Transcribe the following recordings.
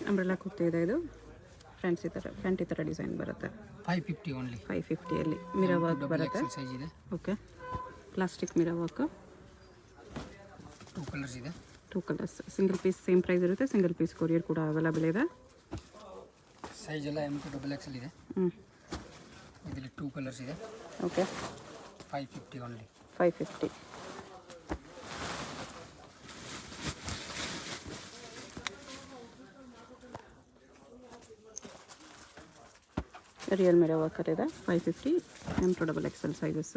Umbrella kurti ಇದೆ ಇದು. Front ಈ ಥರ ಡಿಸೈನ್ ಬರುತ್ತೆ. 550 ಓನ್ಲಿ. 550 ಮಿರರ್ ವರ್ಕ್ ಬರುತ್ತೆ. ಸೈಜ್ ಇದೆ. Okay, plastic mirror work. 2 colours ಇದೆ. 2 colours. Single piece same price ಇರುತ್ತೆ. ಸಿಂಗಲ್ ಪೀಸ್ ಕೊರಿಯರ್ ಕೂಡ ಅವೈಲೇಬಲ್ ಇದೆ. ಸೈಜ್ ಎಲ್ಲ M to XXL ಇದೆ. ಇದರಲ್ಲಿ 2 ಕಲರ್ಸ್ ಇದೆ. Okay, 550 only. 550. Real mirror worker ಇದೆ. 550 M to XXL ಸೈಜಸ್.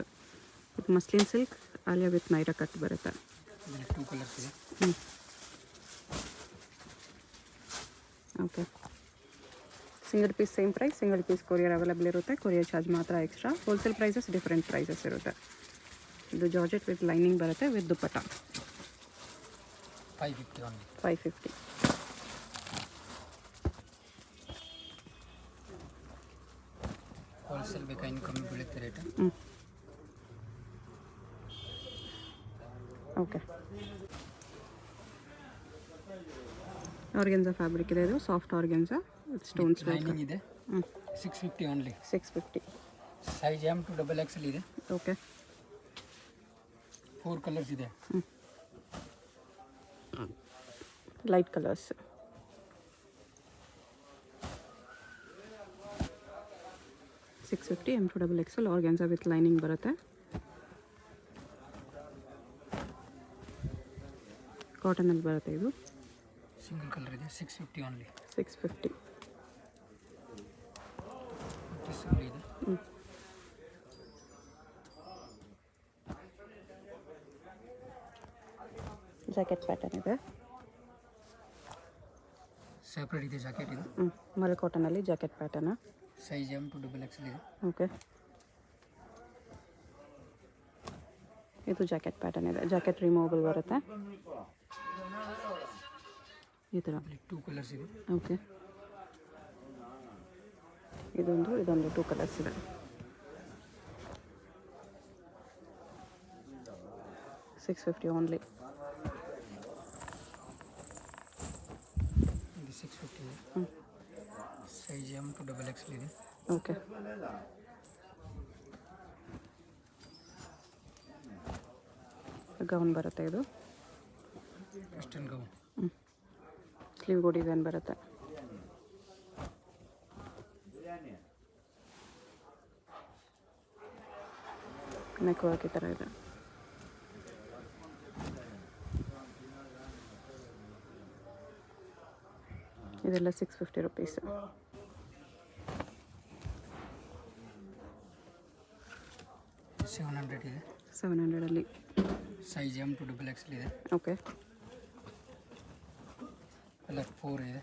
ಇದು muslin silk Alia with Naira cut ಬರುತ್ತೆ. ಇದರಲ್ಲಿ 2 ಕಲರ್ಸ್ ಇದೆ. Okay, single piece same price. Single piece courier available ಇರುತ್ತೆ. ಕೊರಿಯರ್ ಚಾರ್ಜ್ ಮಾತ್ರ extra. Wholesale prices different prices ಇರುತ್ತೆ. ಇದು ಜಾರ್ಜೆಟ್ ವಿತ್ ಲೈನಿಂಗ್ ಬರುತ್ತೆ ವಿತ್ ದುಪ್ಪಟ್ಟ. 550 ಓನ್ಲಿ. 550. ಹೋಲ್ಸೇಲ್ ಬೇಕಾ ಇನ್ನು ಕಮ್ಮಿ ಬೀಳುತ್ತೆ ರೇಟ್. ಓಕೆ, ಆರ್ಗೆನ್ಸಾ ಫ್ಯಾಬ್ರಿಕ್ ಇದೆ. ಇದು soft organza with stones lining ಇದೆ. 650 only. 650. Size M to XXL ಇದೆ. ಓಕೆ, 4 ಕಲರ್ಸ್ ಇದೆ. Light colours. $650 M to XXL organza with lining ಬರುತ್ತೆ. ಕಾಟನಲ್ಲಿ ಬರುತ್ತೆ ಇದು. ಸಿಂಗಲ್ ಕಲರ್ ಇದೆ. 650 ಓನ್ಲಿ. 650. ಇದೆ. ಜಾಕೆಟ್ ಪ್ಯಾಟರ್ನ್ ಇದೆ. ಸೆಪ್ರೇಟ್ ಇದೆ ಜಾಕೆಟ್ ಇದು. ಮಲ್ ಕಾಟನಲ್ಲಿ jacket pattern. Size M to XXL ಇದೆ. ಓಕೆ, ಇದು ಜಾಕೆಟ್ ಪ್ಯಾಟರ್ನ್ ಇದೆ. ಜಾಕೆಟ್ ರಿಮೂವಬಲ್ ಬರುತ್ತೆ ಈ ಥರ. 2 ಕಲರ್ಸ್ ಇದೆ. ಓಕೆ, ಇದೊಂದು 2 ಕಲರ್ಸ್ ಇದೆ. $650 ಓನ್ಲಿ. ಇದು 650 ಇದೆ. ಸೈಜ್ M to XXL ಇದೆ. ಓಕೆ, ಗೌನ್ ಬರುತ್ತೆ ಇದು. Western gown. ಸ್ಲೀವ್ಗೂ ಡಿಸೈನ್ ಬರುತ್ತೆ. ನೆಕ್ ವರ್ಕ್ ಈ ಥರ ಇದೆ. ಇದೆಲ್ಲ $650. 700 ಇದೆ. 700 ಸೈಜ್ M to XXL ಇದೆ. ಓಕೆ, ಕಲರ್ 4 ಇದೆ.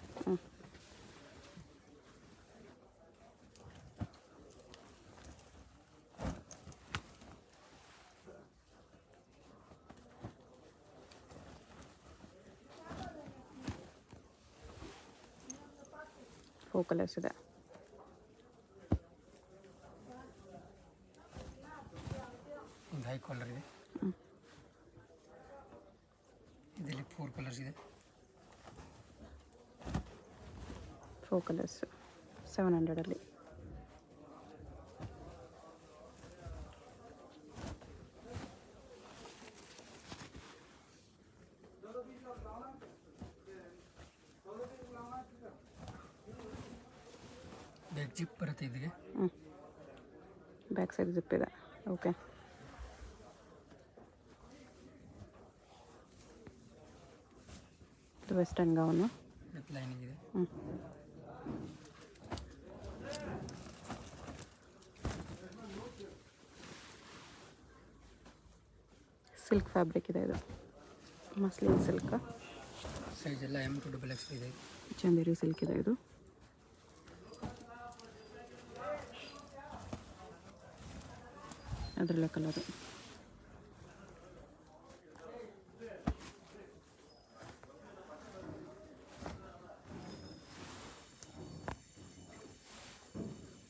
ಫೋರ್ ಕಲರ್ಸ್ ಇದೆ. ಒಂದು ಹೈ ಕಲರ್ ಇದೆ. ಇದರಲ್ಲಿ 4 ಕಲರ್ಸ್ ಇದೆ. 4 ಕಲರ್ಸ್ 700. ಬ್ಯಾಕ್ ಜಿಪ್ ಬರುತ್ತೆ ಇದಕ್ಕೆ. ಬ್ಯಾಕ್ ಸೈಡ್ ಜಿಪ್ ಇದೆ. ಓಕೆ, ಇದು ವೆಸ್ಟರ್ನ್ ಗೌನು ವಿತ್ ಲೈನಿಂಗ್ ಇದೆ. ಸಿಲ್ಕ್ ಫ್ಯಾಬ್ರಿಕ್ ಇದೆ. ಇದು ಮಸ್ಲಿನ್ ಸಿಲ್ಕ್. ಸೈಜ್ ಎಲ್ಲ M to XXL ಇದೆ. ಚಂದೇರಿ ಸಿಲ್ಕ್ ಇದೆ ಇದು. ಅದರಲ್ಲೇ ಕಲರು.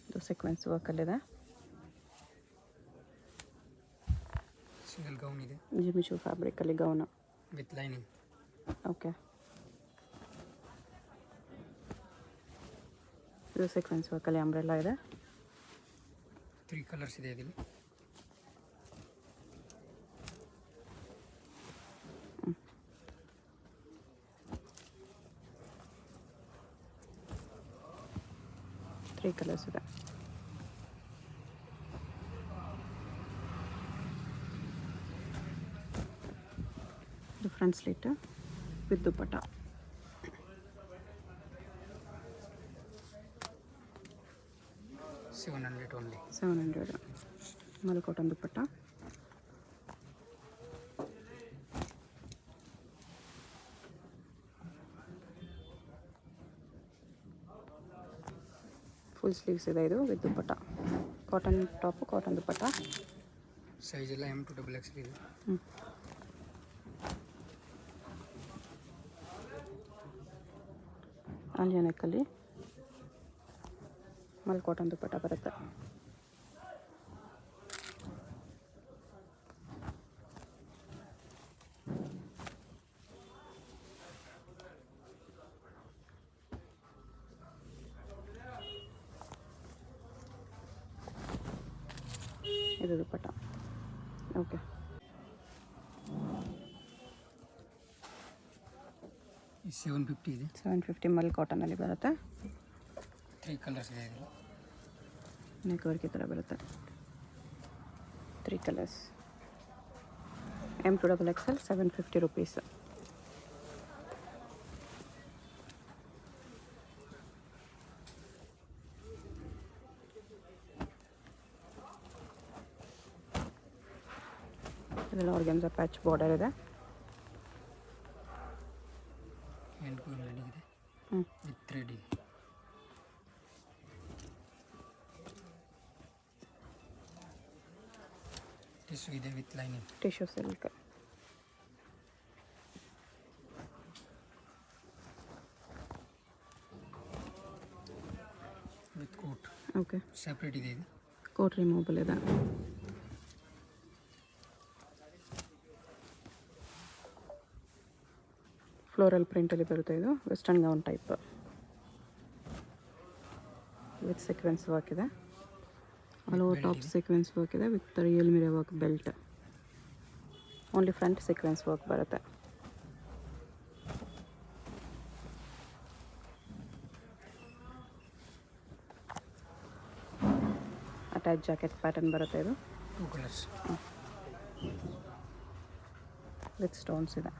ಇದು ಸೀಕ್ವೆನ್ಸ್ ವರ್ಕಲ್ಲಿದೆ. ಸಿಂಗಲ್ ಗೌನ್ ಇದೆ. ಜಿಮಿಚು ಫ್ಯಾಬ್ರಿಕಲ್ಲಿ ಗೌನು ವಿತ್ ಲೈನಿಂಗ್. ಓಕೆ, ಇದು ಸೀಕ್ವೆನ್ಸ್ ವರ್ಕಲ್ಲಿ ಅಂಬ್ರೆಲ್ಲ ಇದೆ. 3 ಕಲರ್ಸ್ ಇದೆ ಇದರಲ್ಲಿ. ತ್ರೀ ಕಲರ್ಸ್ ಇದೆ. ಇದು front slit with dupatta. $700 700 Mal cotton dupatta. Full sleeves ಇದೆ ಇದು with dupatta. Cotton top, cotton dupatta. Size ಎಲ್ಲ M to XXL ಇದೆ. ಆಲಿಯಾ ನೆಕ್ಕಲ್ಲಿ ಮಲ್ ಕಾಟನ್ ದುಪ್ಪಟ್ಟ ಬರುತ್ತೆ. ಇದು ದುಪ್ಪಟ್ಟ. ಓಕೆ, ಈ 750 ಇದೆ. 750 ಮಲ್ ಕಾಟನಲ್ಲಿ ಬರುತ್ತೆ. 3 ಕಲರ್ಸ್ ಇದೆ ಇದರಲ್ಲಿ. ನೆಕ್ ವರ್ಕ್ ಈ ಥರ ಬರುತ್ತೆ. 3 colours. M to XXL 750 rupees. ಇದೆಲ್ಲ ಆರ್ಗನ್ಸಾ ಪ್ಯಾಚ್ ಬಾರ್ಡರ್ ಇದೆ. ಹ್ಯಾಂಡ್ ರೆಡಿ ಇದೆ ವಿತ್ ಥ್ರೆಡಿಂಗ್. ಟಿಶ್ಯೂ ಇದೆ with lining. Tissue silk. With coat. Okay, separate ಇದೆ ಇದು. ಕೋಟ್ ರಿಮೂವಬಲ್ ಇದೆ. ಫ್ಲೋರಲ್ ಪ್ರಿಂಟಲ್ಲಿ ಬರುತ್ತೆ. ಇದು western gown type with sequence work ಇದೆ. All over top sequence work ಇದೆ with real mirror work belt. Only front sequence work ಬರುತ್ತೆ. Attach jacket pattern ಬರುತ್ತೆ. ಇದು 2 ಕಲರ್ಸ್ ವಿತ್ ಸ್ಟೋನ್ಸ್ ಇದೆ.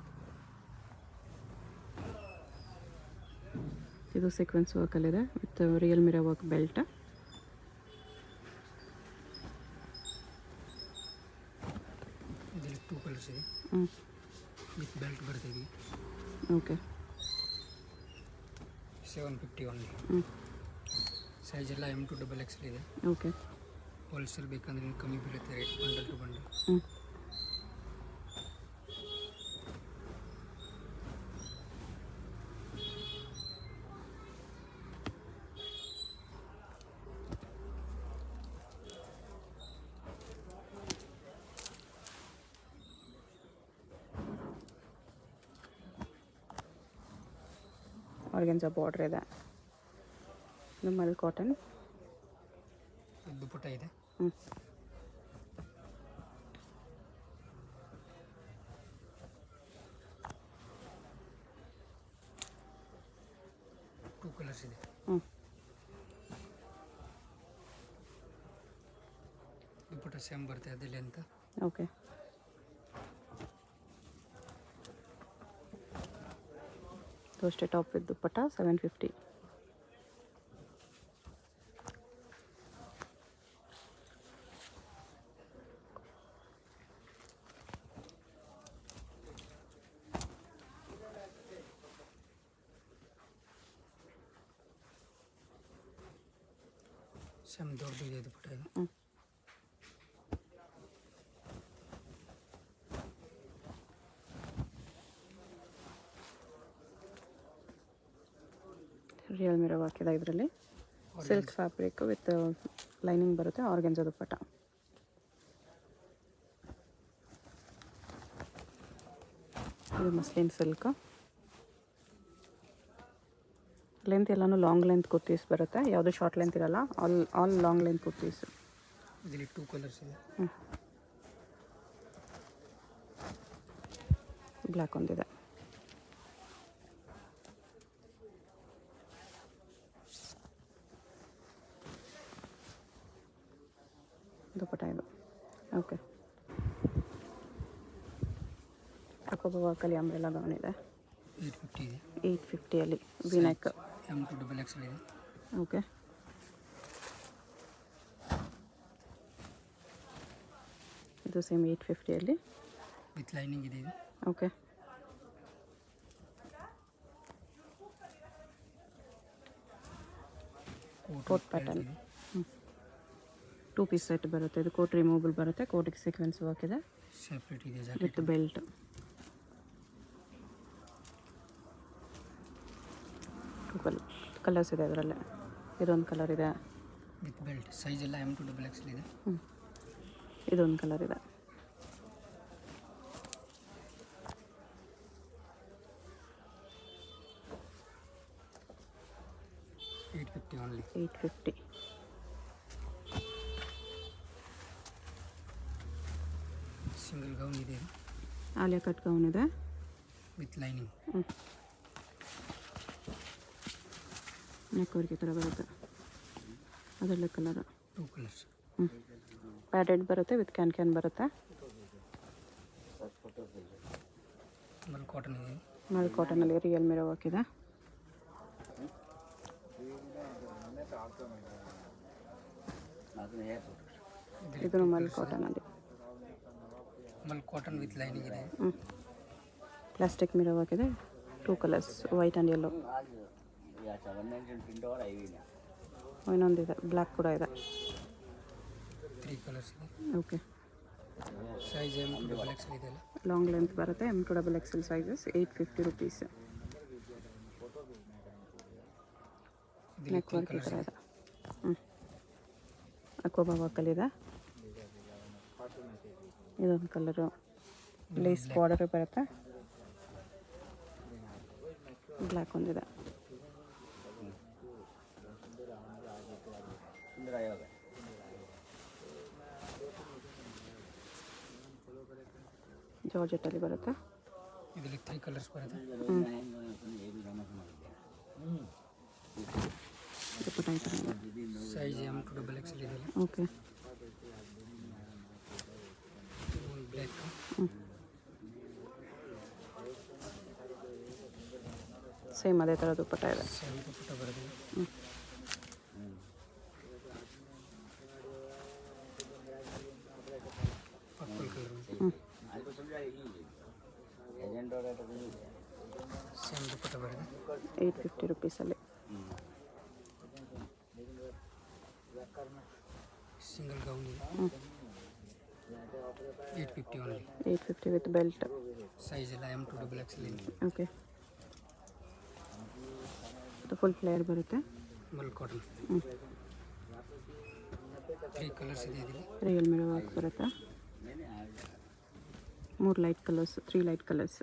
ಇದು ಸೀಕ್ವೆನ್ಸ್ ವರ್ಕಲ್ಲಿದೆ with real mirror work belt. ಇದರಲ್ಲಿ 2 colours ಇದೆ ವಿತ್ ಬೆಲ್ಟ್ ಬರುತ್ತೆ ಇದಕ್ಕೆ. Okay, 750 only. ಸೈಜ್ ಎಲ್ಲ M to XXL ಇದೆ. ಓಕೆ, ಹೋಲ್ಸೇಲ್ ಬೇಕಂದ್ರೆ ಇನ್ನು ಕಮ್ಮಿ ಬೀಳುತ್ತೆ rate, bundle to bundle. Organza border ಇದೆ. ಇದು ಮಲ್ ಕಾಟನ್. ದುಪ್ಪಟ್ಟ ಇದೆ. ಟೂ ಕಲರ್ಸ್ ಇದೆ. ದುಪ್ಪಟ್ಟ ಸೇಮ್ ಬರುತ್ತೆ ಅದಲ್ಲಿ ಅಂತ. ಓಕೆ, ಅಷ್ಟೇ ಟಾಪ್ ವಿತ್ ದುಪ್ಪಟ್ಟ 750. ಸೇಮ್ ದೊಡ್ಡದಿದೆ ದುಪ್ಪಟ್ಟ ಇದು. ರಿಯಲ್ ಮಿರರ್ ವರ್ಕ್ ಇದೆ ಇದರಲ್ಲಿ. ಸಿಲ್ಕ್ ಫ್ಯಾಬ್ರಿಕ್ ವಿತ್ ಲೈನಿಂಗ್ ಬರುತ್ತೆ. ಆರ್ಗನ್ಸಾ ದುಪ್ಪಟ್ಟ. ಇದು ಮಸ್ಲಿನ್ ಸಿಲ್ಕ್. ಲೆಂತ್ ಎಲ್ಲನೂ ಲಾಂಗ್ ಲೆಂತ್ ಕುರ್ತೀಸ್ ಬರುತ್ತೆ, ಯಾವುದು ಶಾರ್ಟ್ ಲೆಂತ್ ಇರಲ್ಲ, ಆಲ್ ಲಾಂಗ್ ಲೆಂತ್ ಕುರ್ತೀಸ್. ಇದರಲ್ಲಿ 2 ಕಲರ್ಸ್ ಇದೆ. ಬ್ಲ್ಯಾಕ್ ಒಂದಿದೆ. ದುಪಟ್ಟ ಇದು. ಓಕೆ, ಅಕೋಬ ವರ್ಕಲ್ಲಿ ಅಂಬ್ರೆಲಾ ಗೌನ್ ಇದೆ. 850 ಇದೆ. 850ಅಲ್ಲಿ ವಿನಾಯಕ್. M to XXL ಇದೆ. ಓಕೆ, ಇದು ಸೇಮ್ 850ಅಲ್ಲಿ ವಿತ್ ಲೈನಿಂಗ್ ಇದೆ ಇದು. Okay. Coat pattern. 2 piece set ಬರುತ್ತೆ. ಇದು ಕೋಟ್ ರಿಮೂವಬಲ್ ಬರುತ್ತೆ. ಕೋಟಿಗೆ ಸೀಕ್ವೆನ್ಸ್ ವರ್ಕ್ ಇದೆ ಸೆಪ್ರೇಟ್ ಇದೆ ವಿತ್ ಜಾಕೆಟ್. ಬೆಲ್ಟ್. ಕಲರ್ಸ್ ಇದೆ ಅದರಲ್ಲೇ. ಇದೊಂದು ಕಲರ್ ಇದೆ. With belt. ಸೈಜ್ ಎಲ್ಲ M to XXL ಇದೆ. ಇದೊಂದು ಕಲರ್ ಇದೆ. $850 ಓನ್ಲಿ. 850. ಸಿಂಗಲ್ ಗೌನ್ ಇದೆ ಇದು. ಆಲಿಯಾ ಕಟ್ ಗೌನ್ ಇದೆ ವಿತ್ ಲೈನಿಂಗ್. ನೆಕ್ ವರ್ಕ್ ಈ ಥರ ಬರುತ್ತೆ. ಅದರಲ್ಲೇ ಕಲರ್ 2 ಕಲರ್ಸ್. ಪ್ಯಾಡೆಡ್ ಬರುತ್ತೆ ವಿತ್ ಕ್ಯಾನ್ ಬರುತ್ತೆ. ಮಲ್ ಕಾಟನ್ ಇದೆ. ಮಲ್ ಕಾಟನಲ್ಲಿ ರಿಯಲ್ ಮಿರೋ ವರ್ಕ್ ಇದೆ. ಇದು ಮಲ್ ಕಾಟನಲ್ಲಿ. ಮಲ್ ಕಾಟನ್ ವಿತ್ ಲೈನಿಂಗ್ ಇದೆ. ಪ್ಲಾಸ್ಟಿಕ್ ಮಿರೋ ವರ್ಕ್ ಇದೆ. 2 ಕಲರ್ಸ್, ವೈಟ್ ಆ್ಯಂಡ್ ಯೆಲ್ಲೋ. ಇನ್ನೊಂದಿದೆ, ಬ್ಲ್ಯಾಕ್ ಕೂಡ ಇದೆ. 3 ಕಲರ್ಸ್ ಇದೆ. Okay, size M to XXL ಇದೆ ಅಲ್ಲ. ಲಾಂಗ್ ಲೆಂತ್ ಬರುತ್ತೆ. M to XXL sizes. 850 rupees. Neck work ಈ ಥರ ಇದೆ. ಅಕೋಬಾ ವರ್ಕಲ್ಲಿದೆ. ಇದೊಂದು ಕಲರು ಲೇಸ್ ಬಾರ್ಡರ್ ಬರುತ್ತೆ. ಬ್ಲ್ಯಾಕ್ ಒಂದಿದೆ. ಜಾರ್ಜೆಟಲ್ಲಿ ಬರುತ್ತೆ. ಇದರಲ್ಲಿ 3 ಕಲರ್ಸ್ ಬರುತ್ತೆ. ದುಪಟ್ಟ ಈ ಥರ ಇದೆ. ಸೈಜ್ M to XXL ಇದೆ ಅಲ್ಲ. ಓಕೆ, ಒಂದು ಬ್ಲ್ಯಾಕ್. ಸೇಮ್ ಅದೇ ಥರ ದುಪಟ್ಟ ಇದೆ. ಸೇಮ್ ದುಪಟ್ಟ ಬರುತ್ತೆ. Purple colour. ಸೇಮ್ ದುಪಟ್ಟ ಬರುತ್ತೆ. 850 ರುಪೀಸಲ್ಲಿ. ಸಿಂಗಲ್ ಗೌನ್ ಇದೆ. 850 ಓನ್ಲಿ. 850 with belt. ಸೈಜ್ ಎಲ್ಲ M to XXL ಇದೆ. ಓಕೆ, ಇದು ಫುಲ್ ಫ್ಲೇಯರ್ ಬರುತ್ತೆ. ಮಲ್ ಕಾಟನ್. 3 ಕಲರ್ಸ್ ಇದೆ ಇದರಲ್ಲಿ. ರಿಯಲ್ ಮಿರೋ ವರ್ಕ್ ಬರುತ್ತೆ. 3 ಲೈಟ್ ಕಲರ್ಸ್, 3 ಲೈಟ್ ಕಲರ್ಸ್.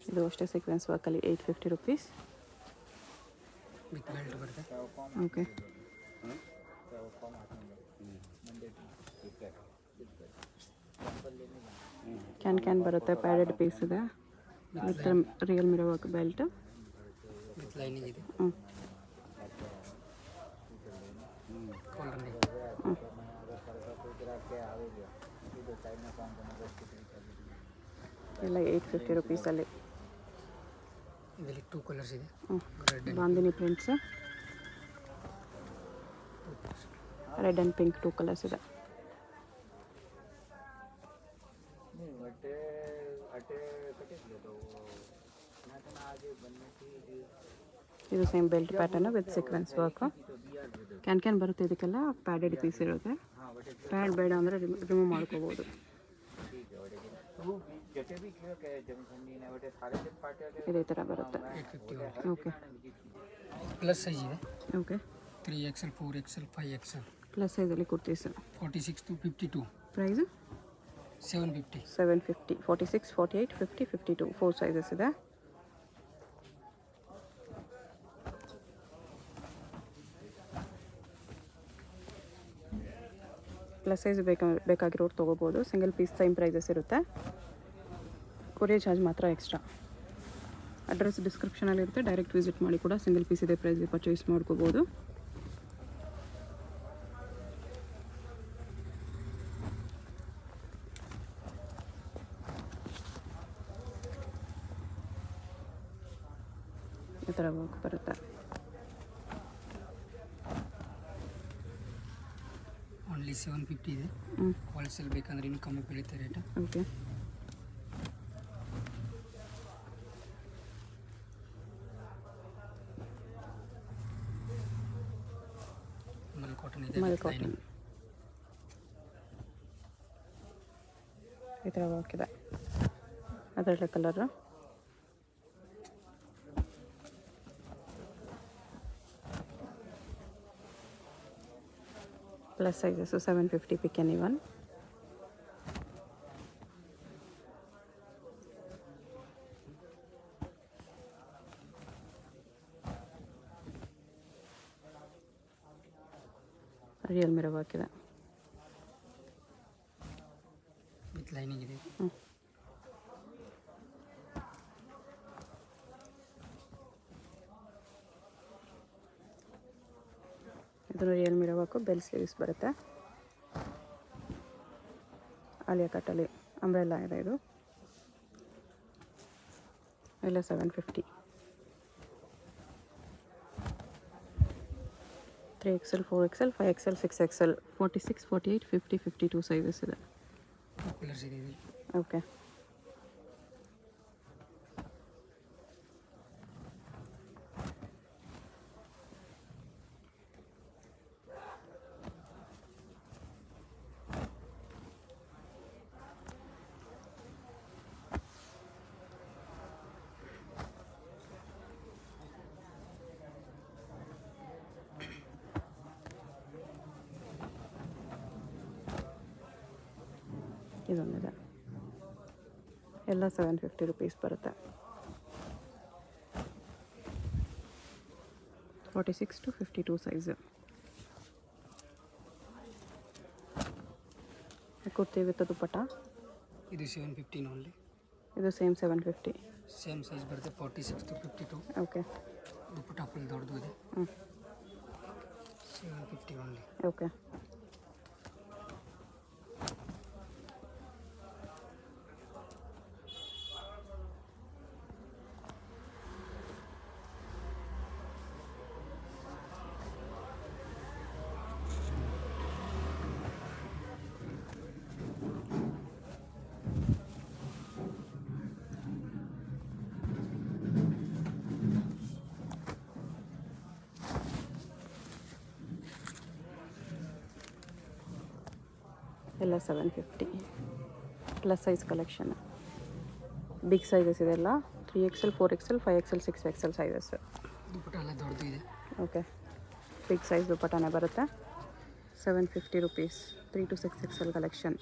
ಇದು ಅಷ್ಟೇ ಸೀಕ್ವೆನ್ಸ್ ವರ್ಕಲ್ಲಿ 850 ರುಪೀಸ್. ವಿತ್ ಬೆಲ್ಟ್ ಬರುತ್ತೆ. ಓಕೆ, ಕ್ಯಾನ್ ಬರುತ್ತೆ. ಪ್ಯಾಡೆಡ್ ಪೀಸ್ ಇದೆ with real mirror work belt. With lining ಇದೆ. ಕಾಲರ್ ಇದೆ. ಎಲ್ಲ 850 ರುಪೀಸಲ್ಲಿ. ಇದರಲ್ಲಿ 2 ಕಲರ್ಸ್ ಇದೆ. Red bandhani prints, red and pink 2 colours ಇದೆ. ಇದು same belt pattern with sequence work. Can ಬರುತ್ತೆ. ಇದಕ್ಕೆಲ್ಲ ಪ್ಯಾಡೆಡ್ ಪೀಸ್ ಇರುತ್ತೆ. ಪ್ಯಾಡ್ ಬೇಡ ಅಂದರೆ ರಿಮೂವ್ ಮಾಡ್ಕೋಬೋದು. ಇದೇ ಥರ ಬರುತ್ತೆ. 850 ಓಕೆ, ಪ್ಲಸ್ ಸೈಜ್ ಇದೆ. Okay, 3XL 4XL 5XL plus ಸೈಜಲ್ಲಿ ಕುರ್ತೀಸ್ 46 to 52. ಪ್ರೈಸು 750. 750 46 48 50 52 4 ಸೈಜಸ್ ಇದೆ. ಪ್ಲಸ್ ಸೈಜ್ ಬೇಕಾಗಿರೋರು ತೊಗೋಬೋದು. ಸಿಂಗಲ್ ಪೀಸ್ ಸೇಮ್ ಪ್ರೈಸಸ್ ಇರುತ್ತೆ. ಕೊರಿಯರ್ ಚಾರ್ಜ್ ಮಾತ್ರ ಎಕ್ಸ್ಟ್ರಾ. ಅಡ್ರೆಸ್ ಡಿಸ್ಕ್ರಿಪ್ಷನಲ್ಲಿರುತ್ತೆ, ಡೈರೆಕ್ಟ್ ವಿಸಿಟ್ ಮಾಡಿ ಕೂಡ ಸಿಂಗಲ್ ಪೀಸ್ ಇದೆ ಪ್ರೈಸ್ಗೆ ಪರ್ಚೇಸ್ ಮಾಡ್ಕೋಬೋದು. ಈ ಥರ ವರ್ಕ್ ಬರುತ್ತೆ. ಓನ್ಲಿ 750 ಇದೆ. ಹೋಲ್ಸೇಲ್ ಬೇಕಂದ್ರೆ ಇನ್ನೂ ಕಮ್ಮಿ ಬೀಳುತ್ತೆ ರೇಟ್. ಓಕೆ. ಮಲ್ ಕಾಟನ್ ಇದೆ. ಮಲ್ ಕಾಟನ್ ಈ ಥರ ವರ್ಕ್ ಇದೆ. ಅದರಲ್ಲೇ ಕಲರು ಪ್ಲಸ್ ಸೈಜಸ್ಸು 750 ಪಿಕ್ any one. Real mirror work ಇದೆ. ವಿತ್ ಲೈನಿಂಗ್ ಇದೆ. ಇದು real mirror work. Bell sleeves ಬರುತ್ತೆ. ಆಲಿಯಾ ಕಟ್ಟಲ್ಲಿ ಅಂಬ್ರೆಲ್ಲಾ ಇದೆ. ಇದು ಎಲ್ಲ 750. 3XL 4XL 5XL 6XL 46 48 50 52 sizes ಇದೆ. ಕಲರ್ಸ್ ಇದೆ. ಓಕೆ. ಇದೊಂದಿದೆ. ಎಲ್ಲ 750 ರುಪೀಸ್ ಬರುತ್ತೆ. 46 to 52 ಸೈಜು. ಕುರ್ತಿ ವಿತ್ ದುಪ್ಪಟ್ಟ. ಇದು 715 ಓನ್ಲಿ. ಇದು ಸೇಮ್ 750. ಸೇಮ್ ಸೈಜ್ ಬರುತ್ತೆ 46 to 52. ಓಕೆ. ದುಪ್ಪಟ್ಟ ಫುಲ್ ದೊಡ್ಡದು ಇದೆ. 750 ಓನ್ಲಿ. ಓಕೆ. ಎಲ್ಲ 750. Plus size collection. Big sizes ಇದೆಲ್ಲ 3XL 4XL 5XL 6XL sizes. ದುಪ್ಪಟ್ಟ ಎಲ್ಲ ದೊಡ್ಡದು ಇದೆ. ಓಕೆ. ಬಿಗ್ ಸೈಜ್ ದುಪ್ಪಟ್ಟನೇ ಬರುತ್ತೆ. 750 rupees. 3 to 6XL collection.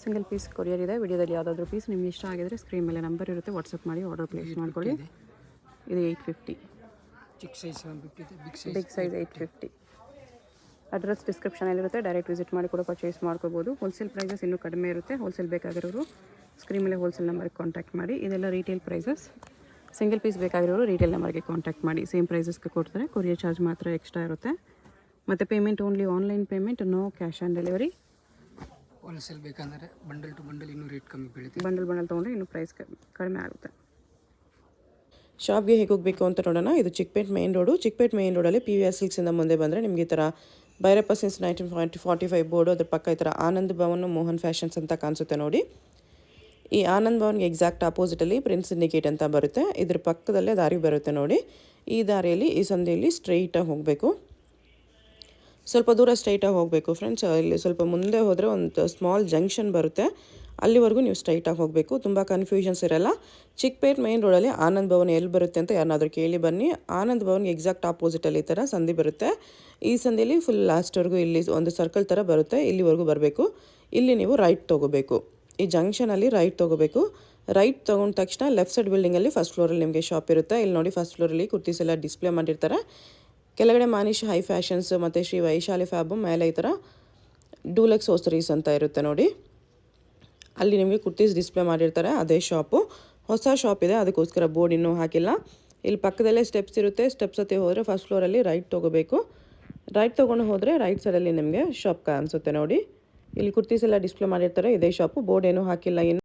Single piece courier ಇದೆ. ವಿಡಿಯೋದಲ್ಲಿ ಯಾವುದಾದ್ರೂ ಪೀಸ್ ನಿಮ್ಗೆ ಇಷ್ಟ ಆಗಿದ್ರೆ ಸ್ಕ್ರೀನ್ ಮೇಲೆ ನಂಬರ್ ಇರುತ್ತೆ, ವಾಟ್ಸಪ್ ಮಾಡಿ ಆರ್ಡರ್ ಪ್ಲೇಸ್ ಮಾಡ್ಕೊಳ್ಳಿ. ಇದು 850. ಚಿಕ್ಕ ಸೈಜ್ 750 ಇದೆ. Big size 850. ಅಡ್ರೆಸ್ ಡಿಸ್ಕ್ರಿಪ್ಷನಲ್ಲಿರುತ್ತೆ, ಡೈರೆಕ್ಟ್ ವಿಸಿಟ್ ಮಾಡಿ ಕೂಡ ಪರ್ಚೇಸ್ ಮಾಡ್ಕೋಬೋದು. ಹೋಲ್ಸೇಲ್ ಪ್ರೈಸಸ್ ಇನ್ನೂ ಕಡಿಮೆ ಇರುತ್ತೆ. ಹೋಲ್ಸೇಲ್ ಬೇಕಾಗಿರೋರು ಸ್ಕ್ರೀನ್ ಮೇಲೆ ಹೋಲ್ಸೇಲ್ ನಂಬರ್ಗೆ ಕಾಂಟ್ಯಾಕ್ಟ್ ಮಾಡಿ. ಇದೆಲ್ಲ ರೀಟೇಲ್ ಪ್ರೈಸಸ್. ಸಿಂಗಲ್ ಪೀಸ್ ಬೇಕಾಗಿರೋರು ರೀಟೇಲ್ ನಂಬರ್ಗೆ ಕಾಂಟ್ಯಾಕ್ಟ್ ಮಾಡಿ. ಸೇಮ್ ಪ್ರೈಸಸ್ಗೆ ಕೊಡ್ತಾರೆ. ಕೊರಿಯರ್ ಚಾರ್ಜ್ ಮಾತ್ರ ಎಕ್ಸ್ಟ್ರಾ ಇರುತ್ತೆ. ಮತ್ತು payment only online payment, no cash on delivery. Wholesale ಬೇಕಂದರೆ ಬಂಡಲ್ ಟು ಬಂಡಲ್ ಇನ್ನೂ ರೇಟ್ ಕಮ್ಮಿ ಬೀಳುತ್ತೆ. ಬಂಡಲ್ ತೊಗೊಂಡ್ರೆ ಇನ್ನೂ ಪ್ರೈಸ್ ಕಡಿಮೆ ಆಗುತ್ತೆ. ಶಾಪ್ಗೆ ಹೇಗೆ ಹೋಗಬೇಕು ಅಂತ ನೋಡೋಣ. ಇದು Chickpet main road. Chickpet main ರೋಡಲ್ಲಿ PVR ಸಿಲ್ಕ್ಸಿಂದ ಮುಂದೆ ಬಂದರೆ ನಿಮಗೆ ಈ ಥರ ಭೈರಪ್ಪ ಸಿನ್ಸ್ 1945 ಬೋರ್ಡು, ಅದ್ರ ಪಕ್ಕ ಈ ಥರ ಆನಂದ್ ಭವನ್ ಮೋಹನ್ ಫ್ಯಾಷನ್ಸ್ ಅಂತ ಕಾಣಿಸುತ್ತೆ ನೋಡಿ. ಈ ಆನಂದ್ ಭವನ್ಗೆ ಎಕ್ಸಾಕ್ಟ್ ಆಪೋಸಿಟಲ್ಲಿ ಪ್ರಿನ್ಸ್ ಇಂಡಿಕೇಟ್ ಅಂತ ಬರುತ್ತೆ. ಇದ್ರ ಪಕ್ಕದಲ್ಲೇ ದಾರಿ ಬರುತ್ತೆ ನೋಡಿ. ಈ ದಾರಿಯಲ್ಲಿ ಈ ಸಂಧಿಯಲ್ಲಿ ಸ್ಟ್ರೈಟಾಗಿ ಹೋಗಬೇಕು. ಸ್ವಲ್ಪ ದೂರ ಸ್ಟ್ರೈಟಾಗಿ ಹೋಗಬೇಕು ಫ್ರೆಂಡ್ಸ್. ಇಲ್ಲಿ ಸ್ವಲ್ಪ ಮುಂದೆ ಹೋದರೆ ಒಂದು ಸ್ಮಾಲ್ ಜಂಕ್ಷನ್ ಬರುತ್ತೆ. ಅಲ್ಲಿವರೆಗೂ ನೀವು ಸ್ಟ್ರೈಟಾಗಿ ಹೋಗಬೇಕು, ತುಂಬ ಕನ್ಫ್ಯೂಷನ್ಸ್ ಇರಲ್ಲ. ಚಿಕ್ಕಪೇಟ್ ಮೇನ್ ರೋಡಲ್ಲಿ ಆನಂದ್ ಭವನ್ ಎಲ್ಲಿ ಬರುತ್ತೆ ಅಂತ ಯಾರನ್ನಾದರೂ ಕೇಳಿ ಬನ್ನಿ. ಆನಂದ್ ಭವನ್ಗೆ ಎಕ್ಸಾಕ್ಟ್ ಆಪೋಸಿಟಲ್ಲಿ ಈ ಥರ ಸಂಧಿ ಬರುತ್ತೆ. ಈ ಸಂಧಿಯಲ್ಲಿ ಫುಲ್ ಲಾಸ್ಟ್ವರೆಗೂ ಇಲ್ಲಿ ಒಂದು ಸರ್ಕಲ್ ಥರ ಬರುತ್ತೆ, ಇಲ್ಲಿವರೆಗೂ ಬರಬೇಕು. ಇಲ್ಲಿ ನೀವು ರೈಟ್ ತೊಗೋಬೇಕು, ಈ ಜಂಕ್ಷನಲ್ಲಿ ರೈಟ್ ತೊಗೋಬೇಕು. ರೈಟ್ ತೊಗೊಂಡ ತಕ್ಷಣ ಲೆಫ್ಟ್ ಸೈಡ್ ಬಿಲ್ಡಿಂಗಲ್ಲಿ ಫಸ್ಟ್ ಫ್ಲೋರಲ್ಲಿ ನಿಮಗೆ ಶಾಪ್ ಇರುತ್ತೆ. ಇಲ್ಲಿ ನೋಡಿ ಫಸ್ಟ್ ಫ್ಲೋರಲ್ಲಿ ಕುರ್ತೀಸ್ ಎಲ್ಲ ಡಿಸ್ಪ್ಲೇ ಮಾಡಿರ್ತಾರೆ. ಕೆಳಗಡೆ ಮಾನಿಶ್ ಹೈ ಫ್ಯಾಷನ್ಸ್ ಮತ್ತು ಶ್ರೀ ವೈಶಾಲಿ ಫ್ಯಾಬು, ಮೇಲೆ ಈ ಥರ ಡೂಲೆಕ್ಸ್ ಹೋಸ್ಟರೀಸ್ ಅಂತ ಇರುತ್ತೆ ನೋಡಿ, ಅಲ್ಲಿ ನಿಮಗೆ ಕುರ್ತೀಸ್ ಡಿಸ್ಪ್ಲೇ ಮಾಡಿರ್ತಾರೆ, ಅದೇ ಶಾಪು. ಹೊಸ ಶಾಪ್ ಇದೆ, ಅದಕ್ಕೋಸ್ಕರ ಬೋರ್ಡ್ ಇನ್ನೂ ಹಾಕಿಲ್ಲ. ಇಲ್ಲಿ ಪಕ್ಕದಲ್ಲೇ ಸ್ಟೆಪ್ಸ್ ಇರುತ್ತೆ, ಸ್ಟೆಪ್ಸ್ ಹತ್ತಿ ಹೋದರೆ ಫಸ್ಟ್ ಫ್ಲೋರಲ್ಲಿ ರೈಟ್ ತೊಗೋಬೇಕು. ರೈಟ್ ತೊಗೊಂಡು ಹೋದರೆ ರೈಟ್ ಸೈಡಲ್ಲಿ ನಿಮಗೆ ಶಾಪ್ ಕಾಣಿಸುತ್ತೆ ನೋಡಿ. ಇಲ್ಲಿ ಕುರ್ತೀಸ್ ಎಲ್ಲ ಡಿಸ್ಪ್ಲೇ ಮಾಡಿರ್ತಾರೆ, ಇದೇ ಶಾಪು. ಬೋರ್ಡ್ ಏನೂ ಹಾಕಿಲ್ಲ ಇನ್ನು.